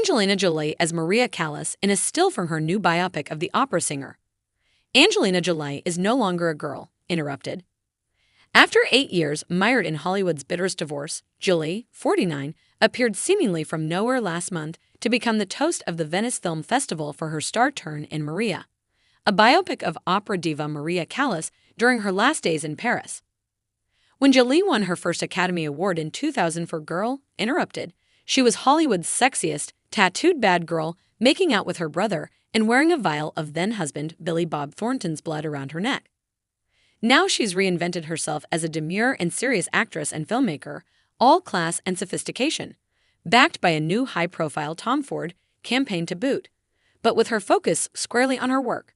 Angelina Jolie as Maria Callas in a still from her new biopic of the opera singer. Angelina Jolie is no longer a girl, interrupted. After 8 years mired in Hollywood's bitterest divorce, Jolie, 49, appeared seemingly from nowhere last month to become the toast of the Venice Film Festival for her star turn in Maria, a biopic of opera diva Maria Callas during her last days in Paris. When Jolie won her first Academy Award in 2000 for Girl, Interrupted, she was Hollywood's sexiest, tattooed bad girl making out with her brother and wearing a vial of then-husband Billy Bob Thornton's blood around her neck. Now she's reinvented herself as a demure and serious actress and filmmaker, all class and sophistication, backed by a new high-profile Tom Ford campaign to boot, but with her focus squarely on her work.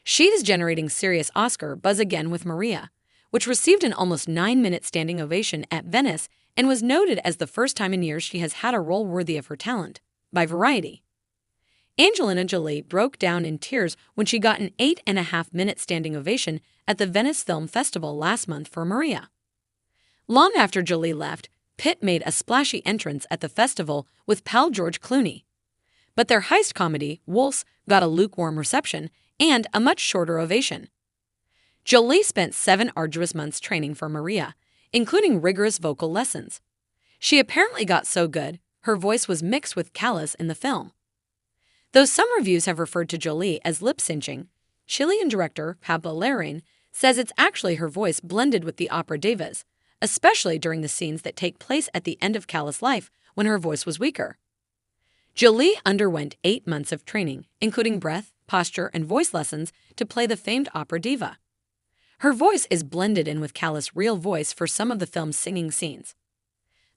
She is generating serious Oscar buzz again with Maria, which received an almost 9-minute standing ovation at Venice and was noted as the first time in years she has had a role worthy of her talent, by Variety. Angelina Jolie broke down in tears when she got an 8.5-minute standing ovation at the Venice Film Festival last month for Maria. Long after Jolie left, Pitt made a splashy entrance at the festival with pal George Clooney. But their heist comedy, Wolves, got a lukewarm reception and a much shorter ovation. Jolie spent 7 arduous months training for Maria, including rigorous vocal lessons. She apparently got so good, her voice was mixed with Callas in the film. Though some reviews have referred to Jolie as lip-syncing, Chilean director Pablo Larraín says it's actually her voice blended with the opera divas, especially during the scenes that take place at the end of Callas' life when her voice was weaker. Jolie underwent 8 months of training, including breath, posture, and voice lessons to play the famed opera diva. Her voice is blended in with Callas' real voice for some of the film's singing scenes.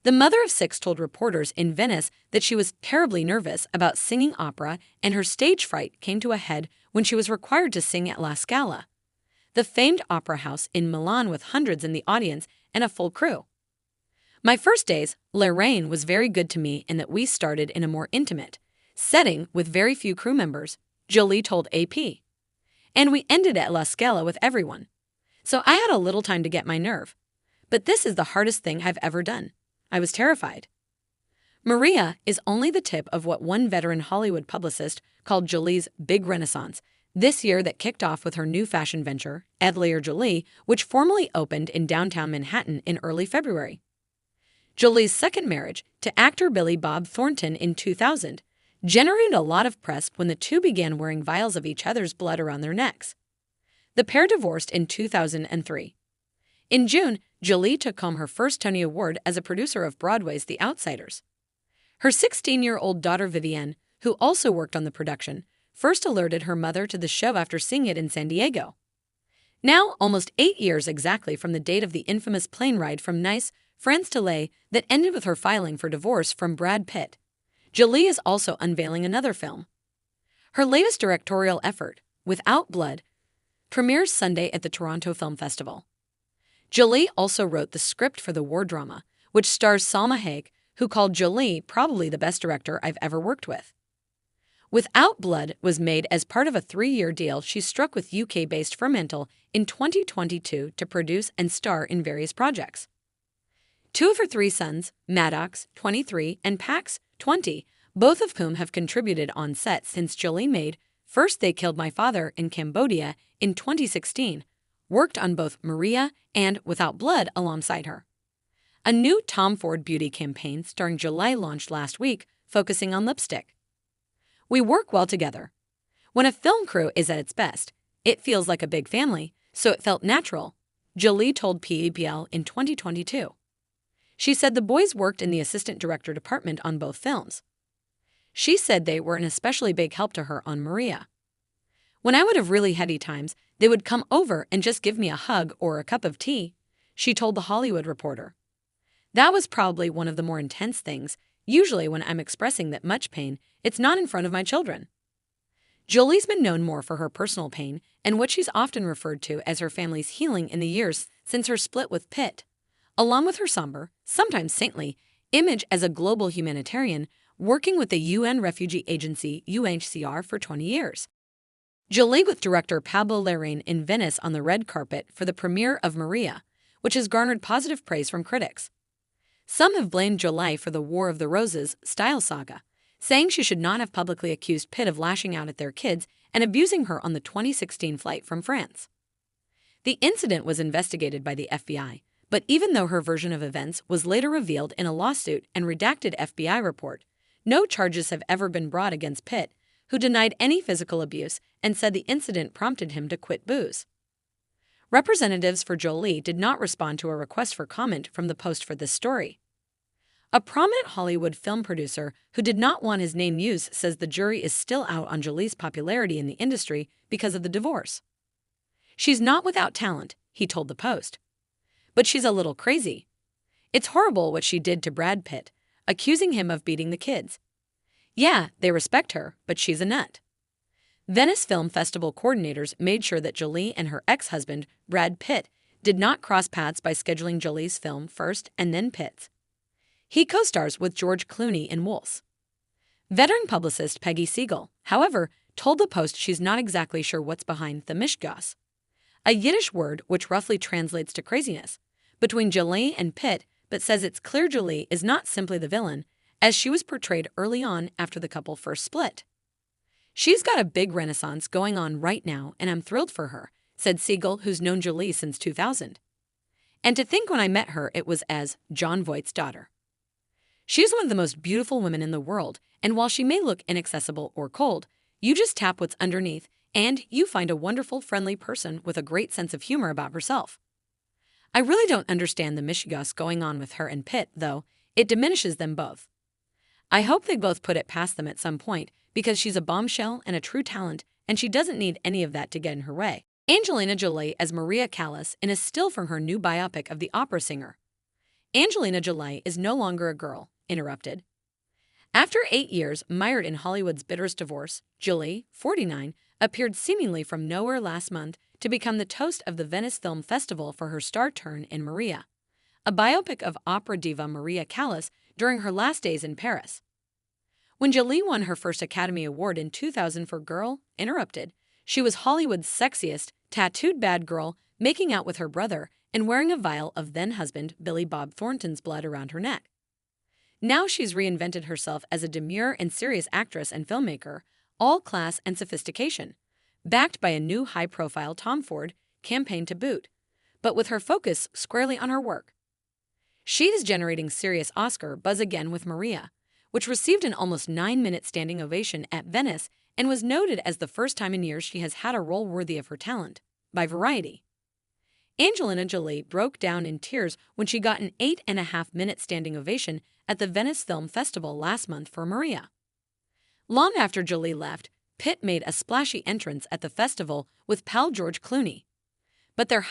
The mother of 6 told reporters in Venice that she was terribly nervous about singing opera and her stage fright came to a head when she was required to sing at La Scala, the famed opera house in Milan with hundreds in the audience and a full crew. My first days, Larraín was very good to me in that we started in a more intimate setting with very few crew members, Jolie told AP. And we ended at La Scala with everyone. So I had a little time to get my nerve. But this is the hardest thing I've ever done. I was terrified. Maria is only the tip of what one veteran Hollywood publicist called Jolie's big renaissance this year that kicked off with her new fashion venture, Atelier Jolie, which formally opened in downtown Manhattan in early February. Jolie's second marriage to actor Billy Bob Thornton in 2000 generated a lot of press when the two began wearing vials of each other's blood around their necks. The pair divorced in 2003. In June, Jolie took home her first Tony Award as a producer of Broadway's The Outsiders. Her 16-year-old daughter Vivienne, who also worked on the production, first alerted her mother to the show after seeing it in San Diego. Now, almost 8 years exactly from the date of the infamous plane ride from Nice, France to Les that ended with her filing for divorce from Brad Pitt, Jolie is also unveiling another film. Her latest directorial effort, Without Blood, premieres Sunday at the Toronto Film Festival. Jolie also wrote the script for the war drama, which stars Salma Hayek, who called Jolie probably the best director I've ever worked with. Without Blood was made as part of a 3-year deal she struck with UK-based Fremantle in 2022 to produce and star in various projects. 2 of her 3 sons, Maddox, 23, and Pax, 20, both of whom have contributed on set since Jolie made First They Killed My Father in Cambodia in 2016, worked on both Maria and Without Blood alongside her. A new Tom Ford beauty campaign starring Jolie launched last week, focusing on lipstick. We work well together. When a film crew is at its best, it feels like a big family, so it felt natural, Jolie told PABL in 2022. She said the boys worked in the assistant director department on both films. She said they were an especially big help to her on Maria. When I would have really heady times, they would come over and just give me a hug or a cup of tea, she told The Hollywood Reporter. That was probably one of the more intense things. Usually when I'm expressing that much pain, it's not in front of my children. Jolie's been known more for her personal pain and what she's often referred to as her family's healing in the years since her split with Pitt, along with her somber, sometimes saintly, image as a global humanitarian working with the UN refugee agency UNHCR for 20 years. Jolie with director Pablo Larraín in Venice on the red carpet for the premiere of Maria, which has garnered positive praise from critics. Some have blamed Jolie for the War of the Roses style saga, saying she should not have publicly accused Pitt of lashing out at their kids and abusing her on the 2016 flight from France. The incident was investigated by the FBI, but even though her version of events was later revealed in a lawsuit and redacted FBI report, no charges have ever been brought against Pitt, who denied any physical abuse and said the incident prompted him to quit booze. Representatives for Jolie did not respond to a request for comment from the Post for this story. A prominent Hollywood film producer who did not want his name used says the jury is still out on Jolie's popularity in the industry because of the divorce. "She's not without talent," he told the Post. "But she's a little crazy. It's horrible what she did to Brad Pitt, accusing him of beating the kids. Yeah, they respect her, but she's a nut." Venice Film Festival coordinators made sure that Jolie and her ex-husband, Brad Pitt, did not cross paths by scheduling Jolie's film first and then Pitt's. He co-stars with George Clooney in Wolves. Veteran publicist Peggy Siegel, however, told the Post she's not exactly sure what's behind the mishgas, a Yiddish word which roughly translates to craziness, between Jolie and Pitt, but says it's clear Jolie is not simply the villain, as she was portrayed early on after the couple first split. "She's got a big renaissance going on right now, and I'm thrilled for her," said Siegel, who's known Jolie since 2000. "And to think when I met her it was as Jon Voight's daughter. She's one of the most beautiful women in the world, and while she may look inaccessible or cold, you just tap what's underneath, and you find a wonderful, friendly person with a great sense of humor about herself. I really don't understand the mishigas going on with her and Pitt, though. It diminishes them both. I hope they both put it past them at some point, because she's a bombshell and a true talent, and she doesn't need any of that to get in her way." Angelina Jolie as Maria Callas in a still from her new biopic of the opera singer. Angelina Jolie is no longer a girl, interrupted. After 8 years mired in Hollywood's bitterest divorce, Jolie, 49, appeared seemingly from nowhere last month to become the toast of the Venice Film Festival for her star turn in Maria, a biopic of opera diva Maria Callas during her last days in Paris. When Jolie won her first Academy Award in 2000 for Girl, Interrupted, she was Hollywood's sexiest, tattooed bad girl, making out with her brother and wearing a vial of then-husband Billy Bob Thornton's blood around her neck. Now she's reinvented herself as a demure and serious actress and filmmaker, all class and sophistication, backed by a new high-profile Tom Ford campaign to boot, but with her focus squarely on her work. She is generating serious Oscar buzz again with Maria, which received an almost 9-minute standing ovation at Venice and was noted as the first time in years she has had a role worthy of her talent, by Variety. Angelina Jolie broke down in tears when she got an 8.5-minute standing ovation at the Venice Film Festival last month for Maria. Long after Jolie left, Pitt made a splashy entrance at the festival with pal George Clooney. But their